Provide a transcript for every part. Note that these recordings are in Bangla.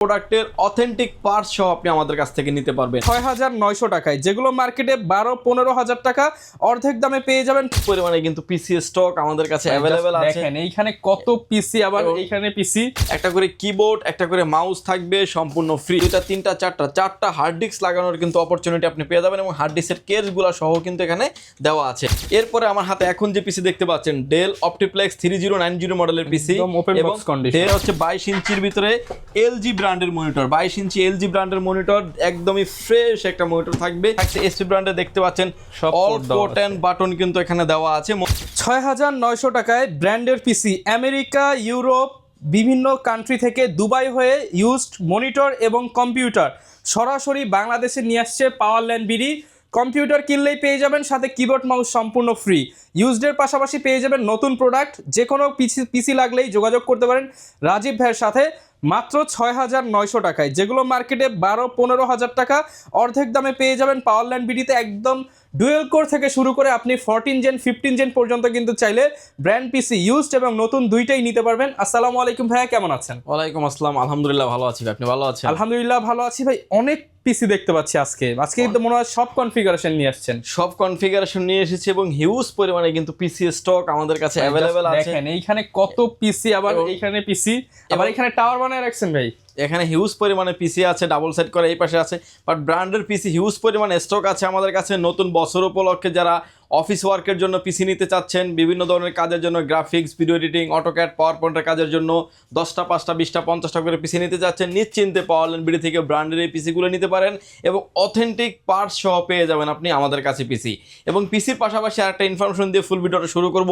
প্রোডাক্টের অথেন্টিক পার্টস সহ আপনি আমাদের কাছ থেকে নিতে পারবেন ৬,৯০০ টাকায়, যেগুলো মার্কেটে ১২-১৫ হাজার টাকা অর্ধেক দামে পেয়ে যাবেন। পরিমাণে কিন্তু পিসি স্টক আমাদের কাছে অ্যাভেলেবেল আছে। দেখেন এইখানে কত পিসি, আবার এইখানে পিসি, একটা করে কিবোর্ড, একটা করে মাউস থাকবে সম্পূর্ণ ফ্রি। দুইটা, তিনটা, চারটা হার্ড ডিস্ক লাগানোর কিন্তু অপরচুনিটি আপনি পেয়ে যাবেন এবং হার্ড ডিস্কের কেসগুলো সহ কিন্তু এখানে দেওয়া আছে। এরপরে আমার হাতে এখন যে পিসি দেখতে পাচ্ছেন ডেল অপটিপ্লেক্স 3090 মডেলের পিসি এবং ডেল হচ্ছে 22 ইঞ্চির ভিতরে এলজি ব্র্যান্ডের মনিটর। 22 ইঞ্চি এলজি ব্র্যান্ডের মনিটর, একদমই ফ্রেশ একটা মনিটর থাকবে। এসপি ব্র্যান্ডে দেখতে পাচ্ছেন অল পোর্ট এন্ড বাটন কিন্তু এখানে দেওয়া আছে। ৬,৯০০ টাকায় ব্র্যান্ডের পিসি, আমেরিকা, ইউরোপ, বিভিন্ন কান্ট্রি থেকে দুবাই হয়ে ইউজড মনিটর এবং কম্পিউটার সরাসরি বাংলাদেশে নিয়ে আসছে পাওয়ারল্যান্ড বিডি। কম্পিউটার কিনলেই পেয়ে যাবেন সাথে কিবোর্ড মাউস সম্পূর্ণ ফ্রি। ইউজডের পাশাপাশি পেয়ে যাবেন নতুন প্রোডাক্ট। যে কোনো পিসি লাগলেই যোগাযোগ করতে পারেন রাজীব ভাইয়ের সাথে মাত্র ৬,৯০০ টাকায়, যেগুলো মার্কেটে ১২-১৫ হাজার টাকা অর্ধেক দামে পেয়ে যাবেন পাওয়ারল্যান্ড বিডিতে। একদম ডুয়েল কোর থেকে শুরু করে আপনি 14 জেন 15 জেন পর্যন্ত কিন্তু চাইলে ব্র্যান্ড পিসি ইউজড এবং নতুন দুইটাই নিতে পারবেন। আসসালামু আলাইকুম ভাইয়া, কেমন আছেন? ওয়ালাইকুম আসসালাম, আলহামদুলিল্লাহ ভালো আছি। আপনি ভালো আছেন? আলহামদুলিল্লাহ ভালো আছি ভাই। অনেক পিসি দেখতে পাচ্ছি আজকে কিন্তু মনে হয় সব কনফিগারেশন নিয়ে আসছেন। সব কনফিগারেশন নিয়ে এসেছি এবং হিউজ পরিমাণে কিন্তু পিসি স্টক আমাদের কাছে অ্যাভেলেবেল আছে। দেখেন এইখানে কত পিসি, আবার এইখানে পিসি, আবার এখানে টাওয়ার বানায় রাখছেন ভাই। এখানে হিউজ পরিমাণে পিসি আছে, ডাবল সেট করে এই পাশে আছে, বাট ব্র্যান্ডের পিসি হিউজ পরিমাণে স্টক আছে আমাদের কাছে। নতুন বছর উপলক্ষে যারা অফিস ওয়ার্কের জন্য পিসি নিতে চাচ্ছেন, বিভিন্ন ধরনের কাজের জন্য, গ্রাফিক্স, ভিডিও এডিটিং, অটোক্যাড, পাওয়ার পয়েন্টের কাজের জন্য 10টা, 5টা, 20টা, 50টা করে পিসি নিতে চাচ্ছেন, নিশ্চিন্তে পাওয়ারল্যান্ড বিডি থেকে ব্র্যান্ডের এই পিসিগুলো নিতে পারেন এবং অথেন্টিক পার্টস সহ পেয়ে যাবেন আপনি আমাদের কাছে পিসি। এবং পিসির পাশাপাশি আরেকটা ইনফরমেশন দিয়ে ফুল ভিডিওটা শুরু করব।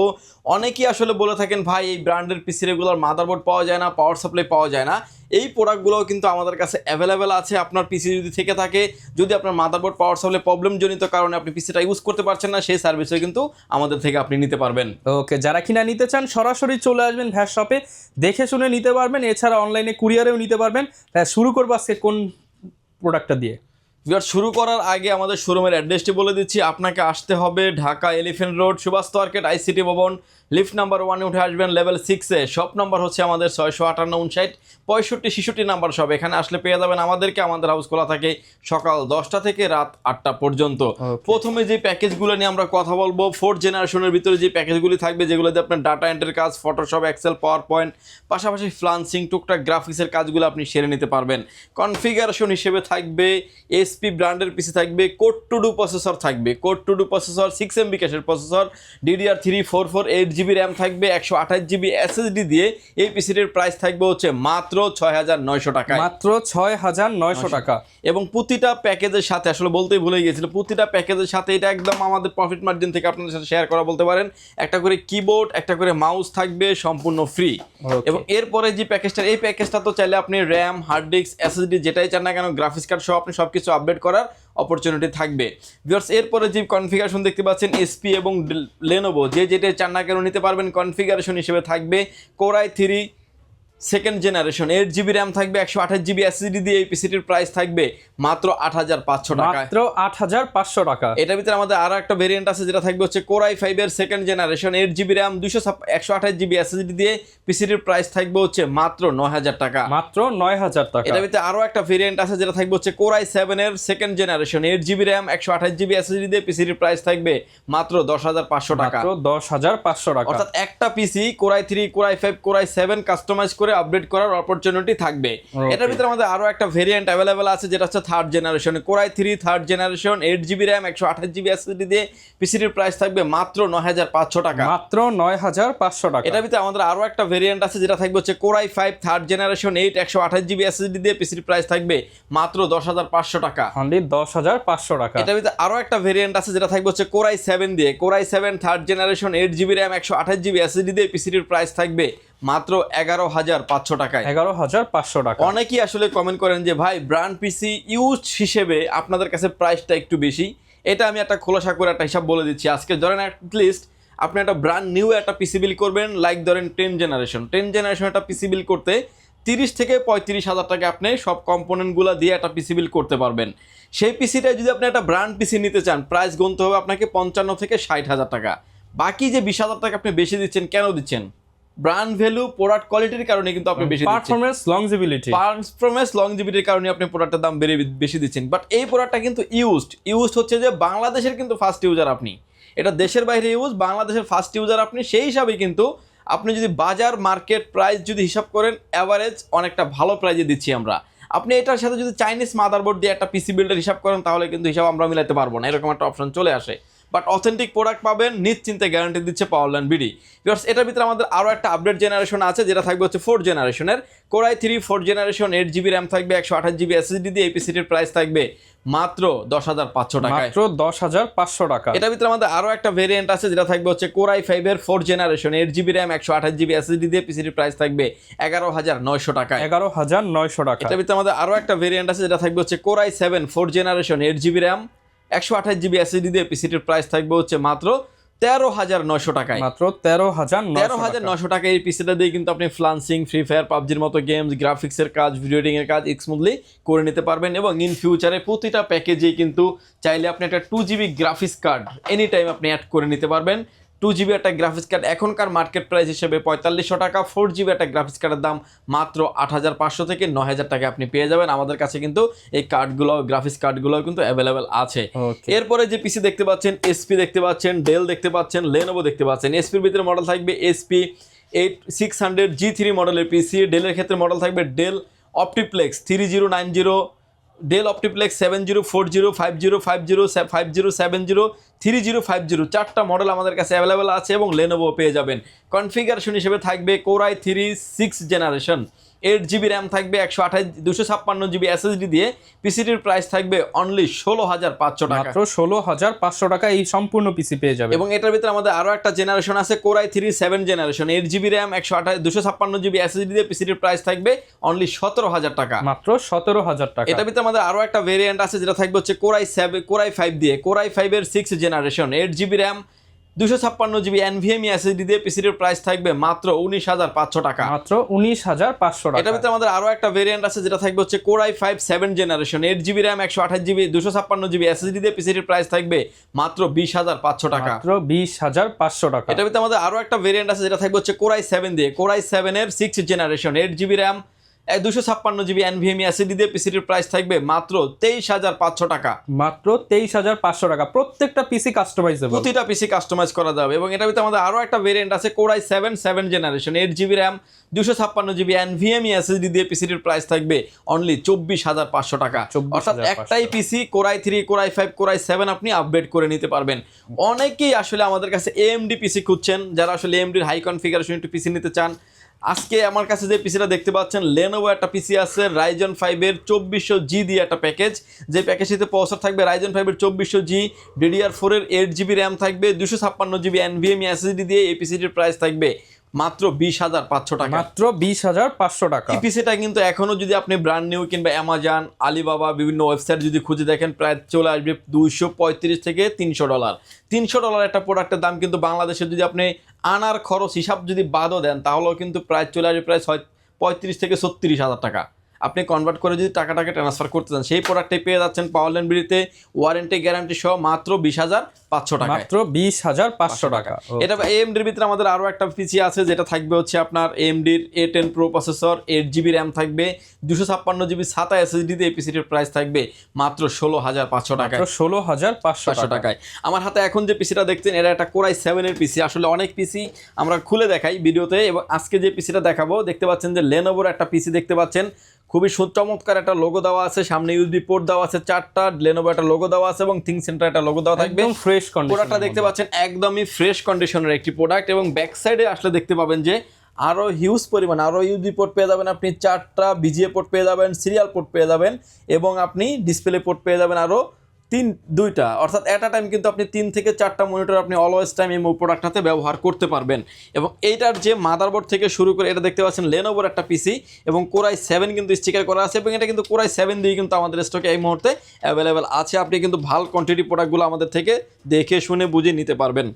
অনেকেই আসলে বলে থাকেন ভাই এই ব্র্যান্ডের পিসি রেগুলার মাদারবোর্ড পাওয়া যায় না, পাওয়ার সাপ্লাই পাওয়া যায় না। এই প্রোডাক্টগুলোও কিন্তু আমাদের কাছে অ্যাভেলেবেল আছে। আপনার পিসি যদি থেকে থাকে, যদি আপনার মাদারবোর্ড পাওয়ার সাপ্লাই প্রবলেমজনিত কারণে আপনি পিসিটা ইউজ করতে পারছেন না, সেই সার্ভিসও কিন্তু আমাদের থেকে আপনি নিতে পারবেন। ওকে, যারা কিনা নিতে চান সরাসরি চলে আসবেন ভ্যাস শপে, দেখে শুনে নিতে পারবেন। এছাড়া অনলাইনে কুরিয়ারেও নিতে পারবেন। শুরু করবো আজকে কোন প্রোডাক্টটা দিয়ে? শুরু করার আগে আমাদের শোরুমের অ্যাড্রেসটি বলে দিচ্ছি। আপনাকে আসতে হবে Dhaka Elephant Road, Subhash market, ICT Bhaban, lift number 1-এ উঠে আসবেন লেভেল 6-এ। শপ নাম্বার হচ্ছে আমাদের 658-59-65 নাম্বার শপ। এখানে আসলে পেয়ে যাবেন আমাদেরকে। আমাদের হাউস খোলা থাকে সকাল 10টা থেকে রাত 8টা পর্যন্ত। প্রথমে যে প্যাকেজগুলো নিয়ে আমরা কথা বলবো, 4th জেনারেশনের ভিতরে যে প্যাকেজগুলি থাকবে, যেগুলোতে আপনার ডাটা এন্ট্রির কাজ, ফটোশপ, এক্সেল, পাওয়ার পয়েন্ট, পাশাপাশি ফ্লান্সিং, টুকটাক গ্রাফিক্সের কাজগুলো আপনি সেরে নিতে পারবেন। কনফিগারেশন হিসেবে থাকবে এসপি ব্র্যান্ডের পিসি থাকবে, কোড টু ডু প্রসেসর থাকবে, code to do processor, 6 MB ক্যাশের প্রসেসর, DDR3 4 8GB র্যাম থাকবে, 128GB SSD দিয়ে এই পিসিটির প্রাইস থাকবে হচ্ছে মাত্র 6,900 টাকা। মাত্র 6,900 টাকা। এবং প্রতিটা প্যাকেজের সাথে, আসলে বলতেই ভুলে গিয়েছিল, প্রতিটা প্যাকেজের সাথে এটা একদম আমাদের প্রফিট মার্জিন থেকে আপনাদের সাথে শেয়ার করা বলতে পারেন, একটা করে কিবোর্ড, একটা করে মাউস থাকবে সম্পূর্ণ ফ্রি। এবং এরপরে যে প্যাকেজটা, এই প্যাকেজটা তো চাইলে আপনি র্যাম, হার্ড ডিস্ক, SSD যেটাই চান না কেন, গ্রাফিক্স কার্ড সহ আপনি সব কিছু আপডেট করার অপরচুনিটি থাকবে। ভিউয়ার্স, এরপরে যে কনফিগারেশন দেখতে পাচ্ছেন এসপি এবং লেনোভো যেটাই চান না কেন নিতে পারবেন। কনফিগারেশন হিসেবে থাকবে Core i3 second generation, 8GB RAM থাকবে, 128GB SSD দিয়ে এই পিসিটির প্রাইস থাকবে মাত্র 8,500 টাকা। মাত্র 8,500 টাকা। এটার ভিতরে আমাদের আরো একটা ভেরিয়েন্ট আছে যেটা থাকবে হচ্ছে Core i5 এর second generation, 8GB RAM, 128GB SSD দিয়ে পিসিটির প্রাইস থাকবে হচ্ছে মাত্র 9,000 টাকা। মাত্র 9,000 টাকা। এটার ভিতরে আরো একটা ভেরিয়েন্ট আছে যেটা থাকবে হচ্ছে Core i7 এর second generation, 8GB RAM, 128GB SSD দিয়ে পিসিটির প্রাইস থাকবে মাত্র 10,500 টাকা। মাত্র 10,500 টাকা। অর্থাৎ একটা PC Core i3, Core i5, Core i7 customize করে আপডেট করার অপরচুনিটি থাকবে। এটার ভিতরে আমাদের আরো একটা ভেরিয়েন্ট অ্যাভেলেবেল আছে যেটা হচ্ছে third generation, Core i3 third generation, 8GB RAM, 128GB SSD দিয়ে পিসিটির প্রাইস থাকবে মাত্র 9,500 টাকা। মাত্র 9,500 টাকা। এটার ভিতরে আমাদের আরো একটা ভেরিয়েন্ট আছে যেটা থাকবে হচ্ছে Core i5 third generation, 8, 128GB SSD দিয়ে পিসিটির প্রাইস থাকবে মাত্র 10,500 টাকা। অনলি 10,500 টাকা। এটার ভিতরে আরো একটা ভেরিয়েন্ট আছে যেটা থাকবে হচ্ছে Core i7 দিয়ে, Core i7 third generation, 8GB RAM, 128GB SSD দিয়ে পিসিটির প্রাইস থাকবে মাত্র 11,500 টাকায়। 11,500 টাকা। অনেকেই আসলে কমেন্ট করেন যে ভাই ব্র্যান্ড পিসি ইউজ হিসেবে আপনাদের কাছে প্রাইসটা একটু বেশি। এটা আমি একটা খোলাসা করে একটা হিসাব বলে দিচ্ছি আজকে। ধরেন অ্যাটলিস্ট আপনি একটা ব্র্যান্ড নিউ একটা পিসি বিল করবেন, লাইক ধরেন 10 জেনারেশন একটা পিসি বিল করতে 30 থেকে 35,000 টাকা আপনি সব কম্পোনেন্টগুলো দিয়ে একটা পিসি বিল করতে পারবেন। সেই পিসিটা যদি আপনি একটা ব্র্যান্ড পিসি নিতে চান, প্রাইস গুনতে হবে আপনাকে 55 থেকে 60,000 টাকা। বাকি যে 20,000 টাকা আপনি বেশি দিচ্ছেন, কেন দিচ্ছেন? ব্র্যান্ড ভ্যালু প্রোডাক্ট কোয়ালিটির কারণে কিন্তু আপনি বেশি দিচ্ছেন। পারফরমেন্স লংজিভিটির কারণে আপনি প্রোডাক্টের দাম বেশি দিচ্ছেন। বাট এই প্রোডাক্টটা কিন্তু ইউজড হচ্ছে যে বাংলাদেশের কিন্তু ফার্স্ট ইউজার আপনি, এটা দেশের বাইরে বাংলাদেশের ফার্স্ট ইউজার আপনি, সেই হিসাবে কিন্তু আপনি যদি বাজার মার্কেট প্রাইস যদি হিসাব করেন অ্যাভারেজ অনেকটা ভালো প্রাইজে দিচ্ছি আমরা। আপনি এটার সাথে যদি চাইনিজ মাদারবোর্ড দিয়ে একটা পিসি বিল্ডার হিসাব করেন তাহলে কিন্তু হিসাব আমরা মিলাতে পারবো না, এরকম একটা অপশন চলে আসে। বাট অথেন্টিক প্রোডাক্ট পাবেন, নিশ্চিন্তে গ্যারান্টি দিচ্ছে পাওয়ারল্যান্ড বিডি। বিকজ এটার ভিতরে আমাদের আরও একটা আপডেট জেনারেশন আছে, যেটা থাকবে হচ্ছে 4th জেনারেশনের Core i3 4th generation, 8GB RAM থাকবে, 128GB SSD দিয়ে। এই পিসিটির প্রাইস থাকবে মাত্র 10,500 টাকায়, মাত্র 10,500 টাকা। এটার ভিতরে আমাদের আরও একটা ভেরিয়েন্ট আছে, যেটা থাকবে হচ্ছে Core i5 এর 4th generation, 8GB RAM, 128GB SSD দিয়ে। পিসিটির প্রাইস থাকবে 11,900 টাকায়, 11,900 টাকা। এটার ভিতরে আমাদের আরও একটা ভেরিয়েন্ট আছে, যেটা থাকবে হচ্ছে Core i7 4th generation, 8GB RAM, 128GB SSD দিয়ে। পিসিটির প্রাইস থাকবে হচ্ছে মাত্র 13,900 টাকায়, মাত্র 13,900 টাকা। এই পিসিটা দিয়ে কিন্তু আপনি ফ্লান্সিং, ফ্রি ফায়ার, পাবজির মতো গেমস, গ্রাফিক্সের কাজ, ভিডিও এডিটিং এর কাজ স্মুথলি করে নিতে পারবেন। এবং ইন ফিউচারে প্রতিটা প্যাকেজেই কিন্তু চাইলে আপনি একটা 2GB graphics card any time আপনি অ্যাড করে নিতে পারবেন। 2GB একটা গ্রাফিক্স কার্ড এখনকার মার্কেট প্রাইস হিসেবে 4500 টাকা, 4GB একটা গ্রাফিক্স কার্ডের দাম মাত্র 8,500 থেকে 9,000 টাকা আপনি পেয়ে যাবেন। আমাদের কাছে কিন্তু এই কার্ডগুলো, গ্রাফিক্স কার্ডগুলো কিন্তু অ্যাভেলেবেল আছে। এরপরে যে পিসি দেখতে পাচ্ছেন, এসপি দেখতে পাচ্ছেন, ডেল দেখতে পাচ্ছেন, লেনোভো দেখতে পাচ্ছেন। এসপির ভিতরে মডেল থাকবে এসপি 8600 G3 মডেলের পিসি। ডেলের ক্ষেত্রে মডেল থাকবে ডেল অপটিপ্লেক্স 3090, ডেল অপটিপ্লেক্স 7040, 5050, 5070, 3050, 4টা মডেল আমাদের কাছে অ্যাভেলেবেল আছে এবং লেনোভো পেয়ে যাবেন। কনফিগারেশন হিসেবে থাকবে Core i3 6th generation, 8GB RAM থাকবে, 256GB SSD দিয়ে। পিসিটির প্রাইস থাকবে অনলি 16,500 টাকা, মাত্র 16,500 টাকা এই সম্পূর্ণ পিসি পেয়ে যাবে। এবং এটার ভিতরে আমাদের আরও একটা জেনারেশন আছে, Core i3 7th generation, 8GB RAM, 256GB SSD দিয়ে। পিসিটির প্রাইস থাকবে অনলি 17,000 টাকা, মাত্র 17,000 টাকা। এটার ভিতরে আমাদের আরও একটা ভেরিয়েন্ট আছে, যেটা থাকবে হচ্ছে Core i5 দিয়ে। Core i5 এর 6th generation, 8GB RAM, 256GB NVMe SSD দিয়ে। পিসিটির প্রাইস থাকবে মাত্র 19,500 টাকা, মাত্র 19,500 টাকা। এটার ভিতরে আমাদের আরও একটা ভেরিয়েন্ট আছে, যেটা থাকবে হচ্ছে Core i5 7th generation, 8GB RAM, 128GB, 256GB SSD দিয়ে। পিসিটির প্রাইস থাকবে মাত্র 20,500 টাকা, মাত্র 20,500 টাকা। এটার ভিতরে আমাদের আরও একটা ভেরিয়েন্ট আছে, যেটা থাকবে হচ্ছে Core i7 দিয়ে। Core i7 এর 6th generation, 8GB RAM, 256GB NVMe SSD দিয়ে। পিসিটির প্রাইস থাকবে মাত্র 23,500 টাকা, মাত্র 23,500 টাকা। প্রত্যেকটা পিসি কাস্টমাইজেবল, প্রতিটা পিসি কাস্টমাইজ করা যাবে। এবং এটার ভিতরে আমাদের আরও একটা ভেরিয়েন্ট আছে, Core i7 7th generation, 8GB RAM, 256GB NVMe SSD দিয়ে। পিসিটির প্রাইস থাকবে অনলি 24,500 টাকা। অর্থাৎ একটাই পিসি Core i3, Core i5, Core i7 আপনি আপডেট করে নিতে পারবেন। অনেকেই আসলে আমাদের কাছে AMD পিসি খুঁজছেন, যারা আসলে AMDর হাই কনফিগারেশন একটু পিসি নিতে চান। আজকে আমার কাছে যে পিসিটা দেখতে পাচ্ছেন, লেনোভো একটা পিসি আছে Ryzen 5 এর 2400G দিয়ে একটা প্যাকেজ, যে প্যাকেজটিতে প্রসেসর থাকবে Ryzen 5 এর 2400G, DDR4 এর 8GB র্যাম থাকবে, 256GB NVMe SSD দিয়ে। এই পিসিটির প্রাইস থাকবে মাত্র 20,500 টাকা, মাত্র 20,500 টাকা। এই পিসিটা কিন্তু এখনো যদি আপনি ব্র্যান্ড নিউ কিংবা অ্যামাজন, আলিবাবা বিভিন্ন ওয়েবসাইট যদি খুঁজে দেখেন, প্রায় চলে আসবে $235 থেকে $300। $300 একটা প্রোডাক্টের দাম কিন্তু বাংলাদেশে যদি আপনি আনার খরচ হিসাব যদি বাদও দেন, তাহলেও কিন্তু প্রায় চলে আসবে প্রায় 35 থেকে 36,000 টাকা। আপনি কনভার্ট করে যদি টাকাটাকে ট্রান্সফার করতে চান, সেই প্রোডাক্টটাই পেয়ে যাচ্ছেন পাওয়ারল্যান্ড বিডিতে, ওয়ারেন্টি গ্যারান্টি সহ মাত্র 20,500 টাকা, মাত্র 20,500 টাকা। এটা AMDর ভিতরে আমাদের আরও একটা পিসি আছে, যেটা থাকবে হচ্ছে আপনার AMDর A10 Pro processor, 8GB RAM থাকবে, 256GB SATA SSD দিয়ে। এই পিসিটির প্রাইস থাকবে মাত্র 16,500 টাকায়, 16,500 টাকায়। আমার হাতে এখন যে পিসিটা দেখছেন, এটা একটা Core i7 এর পিসি। আসলে অনেক পিসি আমরা খুলে দেখাই ভিডিওতে, এবং আজকে যে পিসিটা দেখাবো, দেখতে পাচ্ছেন যে লেনোভোর একটা পিসি দেখতে পাচ্ছেন, খুবই চমৎকার একটা লোগো দেওয়া আছে, সামনে ইউএসবি পোর্ট দেওয়া আছে 4টা, লেনোভো একটা লোগো দেওয়া আছে এবং থিঙ্ক সেন্টার একটা লোগো দেওয়া থাকবে। একদম ফ্রেশ কন্ডিশন, প্রোডাক্টটা দেখতে পাচ্ছেন একদমই ফ্রেশ কন্ডিশনের একটি প্রোডাক্ট। এবং ব্যাক সাইডে আসলে দেখতে পাবেন যে আরও হিউজ পরিমাণ আরও ইউএসবি পোর্ট পেয়ে যাবেন আপনি, 4টা বিজিএ পোর্ট পেয়ে যাবেন, সিরিয়াল পোর্ট পেয়ে যাবেন, এবং আপনি ডিসপ্লে পোর্ট পেয়ে যাবেন আরও 2টা। অর্থাৎ অ্যাট আ টাইম কিন্তু আপনি 3 থেকে 4টা মনিটর আপনি অলওয়েজ টাইম এই প্রোডাক্টটাতে ব্যবহার করতে পারবেন। এবং এইটার যে মাদারবোর্ড থেকে শুরু করে, এটা দেখতে পাচ্ছেন লেনোভোর একটা পিসি, এবং Core i7 কিন্তু স্টিকার করা আছে, এবং এটা কিন্তু Core i7 দিয়ে কিন্তু আমাদের স্টকে এই মুহূর্তে অ্যাভেলেবেল আছে। আপনি কিন্তু ভালো কোয়ান্টিটি প্রোডাক্টগুলো আমাদের থেকে দেখে শুনে বুঝে নিতে পারবেন।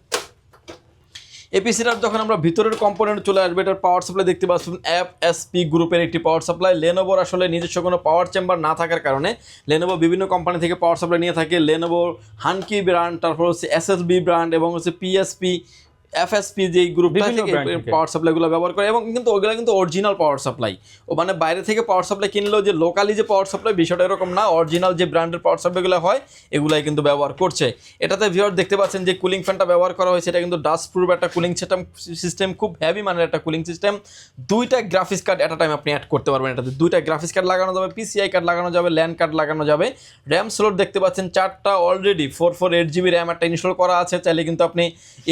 এপিসিটার যখন আমরা ভিতরের কম্পোনেন্ট চলে আসবে, এটার পাওয়ার সাপ্লাই দেখতে পাচ্ছেন FSP গ্রুপের একটি পাওয়ার সাপ্লাই। লেনোভোর আসলে নিজস্ব কোনো পাওয়ার চেম্বার না থাকার কারণে লেনোভো বিভিন্ন কোম্পানি থেকে পাওয়ার সাপ্লাই নিয়ে থাকে। লেনোভো হানকি ব্র্যান্ড, তারপর হচ্ছে SSB ব্র্যান্ড, এবং হচ্ছে PSP এফএসপি যে গ্রুপটা বিভিন্ন থেকে brand থেকে। পাওয়ার সাপ্লাইগুলো ব্যবহার করে এবং কিন্তু ওগুলো কিন্তু অরিজিনাল পাওয়ার সাপ্লাই। ও মানে বাইরে থেকে পাওয়ার সাপ্লাই কিনলেও যে লোকালি যে পাওয়ার সাপ্লাই বিষয়টা এরকম না, অরিজিনাল যে ব্র্যান্ডের পাওয়ার সাপ্লাইগুলো হয় এগুলাই কিন্তু ব্যবহার করছে। এটাতে ভিউয়ার দেখতে পাচ্ছেন যে কুলিং ফ্যানটা ব্যবহার করা হয়েছে, এটা কিন্তু ডাস্ট প্রুফ একটা কুলিং সিস্টেম, খুব হেভি মানের একটা কুলিং সিস্টেম। দুইটা গ্রাফিক্স কার্ড এট আ টাইম আপনি অ্যাড করতে পারবেন এটাতে, দুইটা গ্রাফিক্স কার্ড লাগানো যাবে, পিসিআই কার্ড লাগানো যাবে, ল্যান্ড কার্ড লাগানো যাবে। র্যাম স্লট দেখতে পাচ্ছেন 4টা অলরেডি 448GB র্যাম একটা ইনস্টল করা আছে। চাইলে কিন্তু আপনি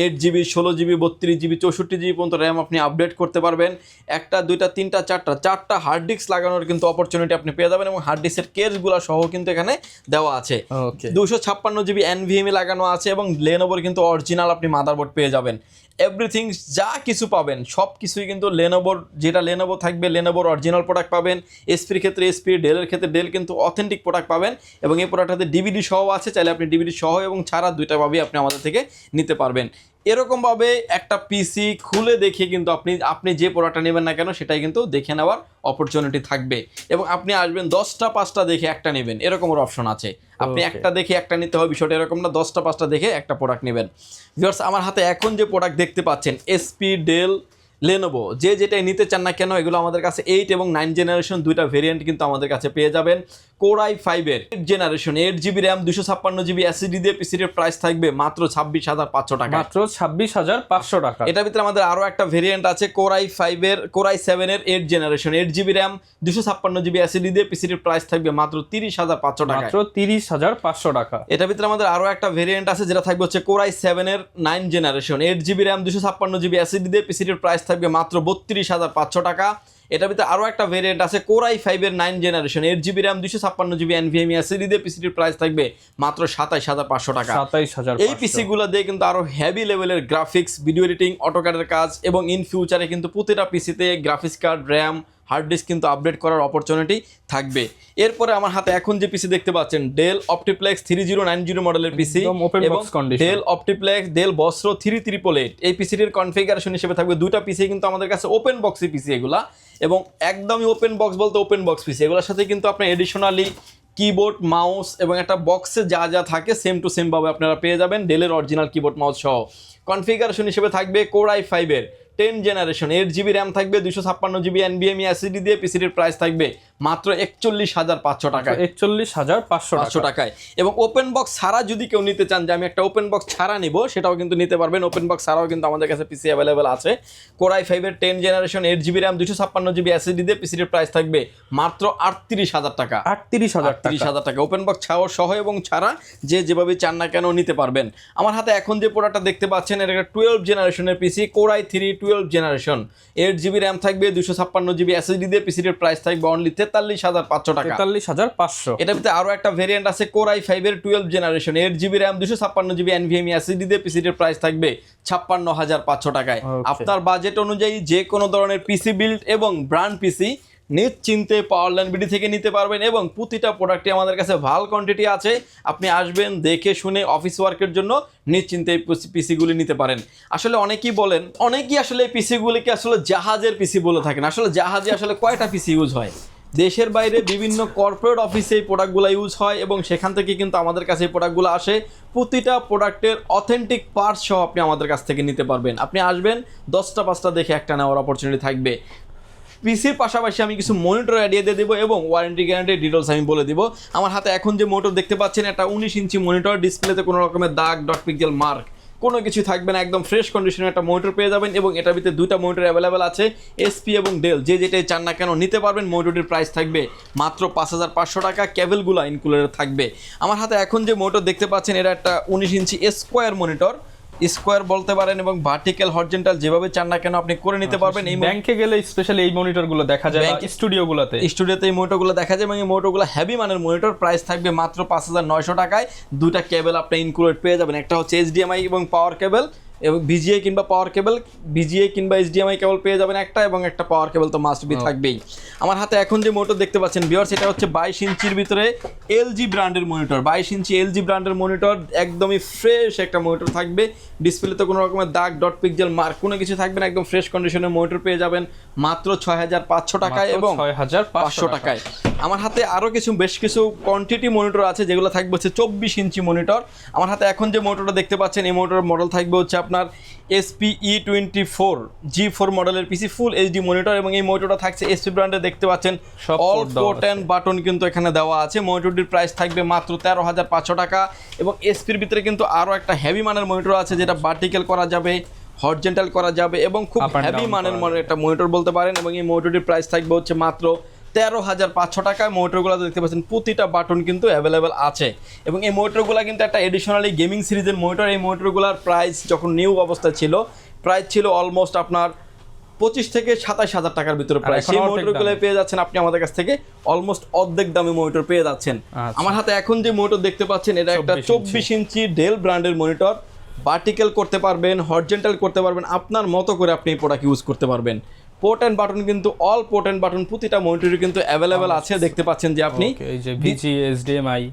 8GB 16GB 32GB 64GB পর্যন্ত র্যাম আপনি আপডেট করতে পারবেন। 1টা 2টা 3টা 4টা হার্ড ডিস্ক লাগানোর কিন্তু অপরচুনিটি আপনি পেয়ে যাবেন এবং হার্ড ডিস্কের কেসগুলো সহ কিন্তু এখানে দেওয়া আছে। ওকে 256GB NVMe লাগানো আছে এবং লেনোভোর কিন্তু অরিজিনাল আপনি মাদারবোর্ড পেয়ে যাবেন। এভরিথিং যা কিছু পাবেন সব কিছুই কিন্তু লেনোভোর, যেটা লেনোভো থাকবে লেনোভোর অরিজিনাল প্রোডাক্ট পাবেন। এসপির ক্ষেত্রে এসপি, ডেলের ক্ষেত্রে ডেল কিন্তু অথেন্টিক প্রোডাক্ট পাবেন এবং এই প্রোডাক্টটাতে ডিভিডি সহ আছে। চাইলে আপনি ডিভিডি সহ এবং ছাড়া দুইটাভাবেই আপনি আমাদের থেকে নিতে পারবেন। এরকমভাবে একটা পিসি খুলে দেখে কিন্তু আপনি যে প্রোডাক্টটা নেবেন না কেন সেটাই কিন্তু দেখে নেওয়ার অপরচুনিটি থাকবে এবং আপনি আসবেন 10টা 5টা দেখে একটা নেবেন, এরকমের অপশন আছে। আপনি একটা দেখে একটা নিতে হবে, বিষয়টা এরকম না 10টা 5টা দেখে একটা প্রোডাক্ট নেবেন। ভিউয়ার্স, আমার হাতে এখন যে প্রোডাক্ট দেখতে পাচ্ছেন এসপি, ডেল, লেনোভো, যে যেটাই নিতে চান না কেন এগুলো আমাদের কাছে 8 এবং 9 জেনারেশন দুইটা ভেরিয়েন্ট কিন্তু আমাদের কাছে পেয়ে যাবেন। কোর i5 এর 8 generation 8GB RAM 256GB SSD দিয়ে পিসির প্রাইস থাকবে মাত্র 26,500 টাকা, মাত্র 26,500 টাকা। এটার ভিতরে আমাদের আরো একটা ভেরিয়েন্ট আছে কোর i7 এর 8 generation 8GB RAM 256GB SSD দিয়ে পিসির প্রাইস থাকবে মাত্র 30,500 টাকা, মাত্র 30,500 টাকা। এটার ভিতরে আমাদের আরো একটা ভেরিয়েন্ট আছে যেটা থাকবে হচ্ছে কোর i7 এর 9 generation 8GB RAM 256GB SSD দিয়ে পিসির প্রাইস থাকবে মাত্র 32,500 টাকা। এটার ভিতরে আরো একটা ভেরিয়েন্ট আছে কোর i5 এর 9 generation 8GB RAM 256GB NVMe SSD দিয়ে পিসির প্রাইস থাকবে মাত্র 27,500 টাকা। 27,500। এই পিসিগুলো দিয়ে কিন্তু আরো হেভি লেভেলের গ্রাফিক্স, ভিডিও এডিটিং, অটোক্যাডের কাজ এবং ইন ফিউচারে কিন্তু প্রতিটা পিসিতে graphics card, RAM, hard disk কিন্তু আপডেট করার অপরচুনিটি থাকবে। এরপরে আমার হাতে এখন যে পিসি দেখতে পাচ্ছেন ডেল অপটিপ্লেক্স 3090 মডেলের পিসি এবং ডেল অপটিপ্লেক্স ডেল বস্ত্র 3388 এই পিসিটির কনফিগারেশন হিসেবে থাকবে। দুইটা পিসি কিন্তু আমাদের কাছে ওপেন বক্সি পিসি এগুলা, এবং একদমই ওপেন বক্স বলতে ওপেন বক্স পিসি। এগুলোর সাথে কিন্তু আপনার এডিশনালি কিবোর্ড, মাউস এবং একটা বক্সে যা যা থাকে সেম টু সেম ভাবে আপনারা পেয়ে যাবেন ডেলের অরিজিনাল কিবোর্ড মাউস সহ। কনফিগারেশন হিসেবে থাকবে কোর i5 এর 10 জেনারেশন 8GB র্যাম থাকবে 256GB NVMe SSD দিয়ে পিসিটির প্রাইস থাকবে মাত্র 41,500 টাকায়, 41,500 টাকায়। এবং ওপেন বক্স ছাড়া যদি কেউ নিতে চান যে আমি একটা ওপেন বক্স ছাড়া নিব, সেটাও কিন্তু নিতে পারবেন। ওপেন বক্স ছাড়াও কিন্তু আমাদের কাছে পিসি অ্যাভেলেবেল আছে। কোর i5 এর 10 generation 8GB RAM 256GB SSD দিয়ে পিসিটির প্রাইস থাকবে মাত্র 38,000 টাকা, 38,000 টাকা। ওপেন বক্স ছাড়াও সহ এবং ছাড়া যে যেভাবে চান না কেন নিতে পারবেন। আমার হাতে এখন যে প্রোডাক্টটা দেখতে পাচ্ছেন এটা একটা 12 জেনারেশনের পিসি core i3 12 generation 8GB RAM থাকবে 256GB SSD দিয়ে পিসিটির প্রাইস থাকবে অনলি 43,500 টাকা, 43,500। এটার ভিতরে আরো একটা ভেরিয়েন্ট আছে কোর i5 এর 12 generation 8GB RAM 256GB NVMe SSD দিয়ে পিসিটির প্রাইস থাকবে 56,500 টাকায়। আপনার বাজেট অনুযায়ী যে কোনো ধরনের পিসি বিল্ড এবং ব্র্যান্ড পিসি নিশ্চিন্তে পাওয়ারল্যান্ড বিডি থেকে নিতে পারবেন এবং প্রতিটা প্রোডাক্টে আমাদের কাছে ভালো কোয়ান্টিটি আছে। আপনি আসবেন, দেখে শুনে অফিস ওয়ার্কের জন্য নিশ্চিন্তে এই পিসিগুলি নিতে পারেন। আসলে অনেকেই আসলে এই পিসিগুলিকে আসলে জাহাজের পিসি বলে থাকেন। আসলে জাহাজে আসলে কয়টা পিসি ইউজ হয়? দেশের বাইরে বিভিন্ন কর্পোরেট অফিসে এই প্রোডাক্টগুলো ইউজ হয় এবং সেখান থেকে কিন্তু আমাদের কাছে এই প্রোডাক্টগুলো আসে। প্রতিটা প্রোডাক্টের অথেন্টিক পার্টস সহ আপনি আমাদের কাছ থেকে নিতে পারবেন। আপনি আসবেন, 10টা 5টা দেখে একটা নেওয়ার অপরচুনিটি থাকবে। পিসির পাশাপাশি আমি কিছু মনিটর আইডিয়া দিয়ে দেবো এবং ওয়ারেন্টি গ্যারান্টি ডিটেলস আমি বলে দিব। আমার হাতে এখন যে মনিটর দেখতে পাচ্ছেন একটা 19 ইঞ্চি মনিটর, ডিসপ্লেতে কোনো রকমের দাগ, ডট পিক্সেল মার্ক কোনো কিছু থাকবে না, একদম ফ্রেশ কন্ডিশনের একটা মনিটর পেয়ে যাবেন এবং এটার ভিতরে দুইটা মনিটর অ্যাভেলেবেল আছে, এসপি এবং ডেল, যে যেটাই চান না কেন নিতে পারবেন। মনিটরটির প্রাইস থাকবে মাত্র 5,500 টাকা, কেবলগুলো ইনক্লুডেড থাকবে। আমার হাতে এখন যে মনিটর দেখতে পাচ্ছেন এটা একটা 19 ইঞ্চি স্কোয়ার মনিটর, স্কোয়ার বলতে পারেন এবং ভার্টিক্যাল, হরিজন্টাল যেভাবে চান না কেন আপনি করে নিতে পারবেন। এই ব্যাংকে গেলে স্পেশালি এই মনিটরগুলো দেখা যায়, স্টুডিওতে এই মনিটরগুলো দেখা যায় এবং এই মনিটরগুলো হেভি মানের মনিটর। প্রাইস থাকবে মাত্র 5,900 টাকায়। দুইটা কেবল আপনি ইনক্লুডেড পেয়ে যাবেন, একটা হচ্ছে HDMI এবং পাওয়ার কেবল এবং ভিজিএ কিংবা পাওয়ার কেবল, ভিজিএ কিংবা HDMI কেবল পেয়ে যাবেন একটা, এবং একটা পাওয়ার কেবল তো মাস্ট বি থাকবেই। আমার হাতে এখন যে মনিটর দেখতে পাচ্ছেন ভিউয়ার্স, এটা হচ্ছে 22 ইঞ্চির ভিতরে LG ব্র্যান্ডের মনিটর। 22 ইঞ্চি LG ব্র্যান্ডের মনিটর, একদমই ফ্রেশ একটা মনিটর থাকবে। ডিসপ্লেতে কোনো রকমের দাগ, ডট পিক্সেল মার্ক কোনো কিছু থাকবে না, একদম ফ্রেশ কন্ডিশনের মনিটর পেয়ে যাবেন মাত্র 6,500 টাকায় এবং 6,500 টাকায়। আমার হাতে আরও বেশ কিছু কোয়ান্টিটি মনিটর আছে যেগুলো থাকবে হচ্ছে 24 ইঞ্চি মনিটর। আমার হাতে এখন যে মনিটরটা দেখতে পাচ্ছেন এই মনিটরের মডেল থাকবে হচ্ছে আপনার আপনার SP-E24 G4 মডেলের পিসি ফুল এইচডি মনিটর, এবং এই মনিটরটা থাকছে এসপি ব্র্যান্ডে, দেখতে পাচ্ছেন সব অল port দেওয়া পোর্ট অ্যান্ড বাটন কিন্তু এখানে দেওয়া আছে। মনিটরটির প্রাইস থাকবে মাত্র 13,500 টাকা। এবং এসপির ভিতরে কিন্তু আরও একটা হেভি মানের মনিটর আছে, যেটা ভার্টিক্যাল করা যাবে, হরিজন্টাল করা যাবে, এবং খুব Up and হেভি down মানের করা একটা মনিটর বলতে পারেন। এবং এই মনিটরটির প্রাইস থাকবে হচ্ছে মাত্র 13,500 টাকায়। মোটরগুলো দেখতে পাচ্ছেন প্রতিটা বাটন কিন্তু অ্যাভেলেবেল আছে, এবং এই মোটরগুলো কিন্তু একটা এডিশনালি গেমিং সিরিজের মোটর। এই মোটরগুলোর প্রাইস যখন নিউ অবস্থায় ছিল, প্রাইস ছিল অলমোস্ট আপনার 25 থেকে 27,000 টাকার ভিতরে প্রাইস। এখন সেই অর্ধেক মোটরগুলো দামে পেয়ে যাচ্ছেন আপনি আমাদের কাছ থেকে অলমোস্ট অর্ধেক দামে মোটর পেয়ে যাচ্ছেন। আচ্ছা। আমার হাতে এখন যে মোটর দেখতে পাচ্ছেন, এটা একটা 24 ইঞ্চি ডেল ব্র্যান্ডের মনিটর। ভার্টিক্যাল করতে পারবেন, হরিজন্টাল করতে পারবেন, আপনার মতো করে আপনি এই প্রোডাক্ট ইউজ করতে পারবেন। পোর্ট অ্যান্ড বাটন কিন্তু অল পোর্ট অ্যান্ড বাটন প্রতিটা মনিটরে কিন্তু অ্যাভেলেবেল আছে, দেখতে পাচ্ছেন যে আপনি। এই যে ভিজি, এইচডিএমআই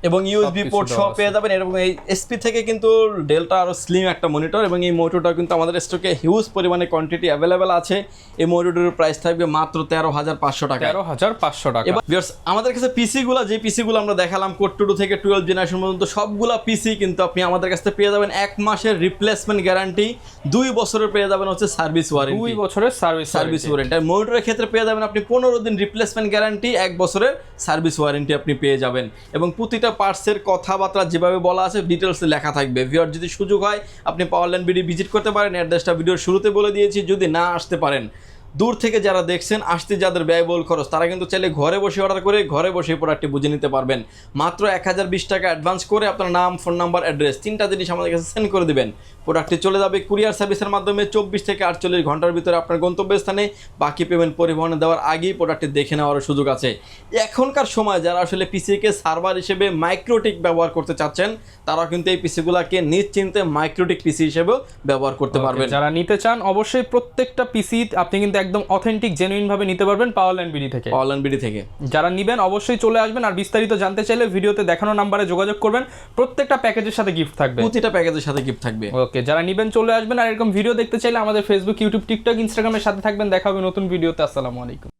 এবং ইউএসবি সবকিছু পোর্ট দেওয়া সহ পেয়ে যাবেন। এবং এই এসপি থেকে কিন্তু ডেলটা আরও স্লিম একটা মনিটর, এবং এই মনিটরটা কিন্তু আমাদের স্টকে হিউজ পরিমাণে কোয়ান্টিটি অ্যাভেলেবেল আছে। এই মনিটরের প্রাইস থাকবে মাত্র 13,500 টাকা। 13,500 টাকা। এবার viewers, আমাদের কাছে পিসিগুলো, যে পিসিগুলো আমরা দেখালাম কোড 2 থেকে 12 জেনারেশন পর্যন্ত, সবগুলা পিসি কিন্তু আপনি আমাদের কাছ থেকে পেয়ে যাবেন 1 মাসের রিপ্লেসমেন্ট গ্যারান্টি, 2 বছরের পেয়ে যাবেন হচ্ছে সার্ভিস ওয়ারেন্টি। 2 বছরের সার্ভিস ওয়ারেন্টি। আর মনিটরের ক্ষেত্রে পেয়ে যাবেন আপনি 15 দিন রিপ্লেসমেন্ট গ্যারান্টি, 1 বছরের সার্ভিস ওয়ারেন্টি আপনি পেয়ে যাবেন। এবং প্রতিটা পার্টসের কথাবার্তা যেভাবে বলা আছে ডিটেলসে লেখা থাকবে। ভিউয়ার, যদি সুযোগ হয় আপনি পাওয়ারল্যান্ড বিডি ভিজিট করতে পারেন, অ্যাড্রেসটা ভিডিওর শুরুতে বলে দিয়েছি। যদি না আসতে পারেন, দূর থেকে যারা দেখছেন, আসতে যাদের ব্যয়বহুল খরচ, তারা কিন্তু চাইলে ঘরে বসে অর্ডার করে ঘরে বসে প্রোডাক্টটি বুঝে নিতে পারবেন। মাত্র 1020 টাকা অ্যাডভান্স করে আপনার নাম, ফোন নাম্বার, অ্যাড্রেস 3টা জিনিস আমাদের কাছে সেন্ড করে দিবেন। প্রোডাক্টটি চলে যাবে কুরিয়ার সার্ভিসের মাধ্যমে 24 থেকে 48 ঘন্টার ভিতরে আপনার গন্তব্যস্থানে। বাকি পেমেন্ট পরিবহনে দেওয়ার আগেই প্রোডাক্টটি দেখে নেওয়ার সুযোগ আছে। এখনকার সময় যারা আসলে পিসিকে সার্ভার হিসেবে মাইক্রোটিক ব্যবহার করতে চাচ্ছেন, তারা কিন্তু এই পিসিগুলোকে নিশ্চিন্তে মাইক্রোটিক পিসি হিসেবেও ব্যবহার করতে পারবেন। যারা নিতে চান অবশ্যই প্রত্যেকটা পিসি আপনি কিন্তু একদম অথেন্টিক জেনুইন ভাবে নিতে পারবেন পাওয়ারল্যান্ড বিডি থেকে। পাওয়ারল্যান্ড বিডি থেকে যারা নেবেন অবশ্যই চলে আসবেন। আর বিস্তারিত জানতে চাইলে ভিডিওতে দেখানো নাম্বারে যোগাযোগ করবেন। প্রত্যেকটা প্যাকেজের সাথে গিফট থাকবে, প্রতিটা প্যাকেজের সাথে গিফট থাকবে। ওকে, যারা নেবেন চলে আসবেন। আর এরকম ভিডিও দেখতে চাইলে আমাদের ফেসবুক, ইউটিউব, টিকটক, ইনস্টাগ্রামের সাথে থাকবেন। দেখা হবে নতুন ভিডিওতে। আসসালামু আলাইকুম।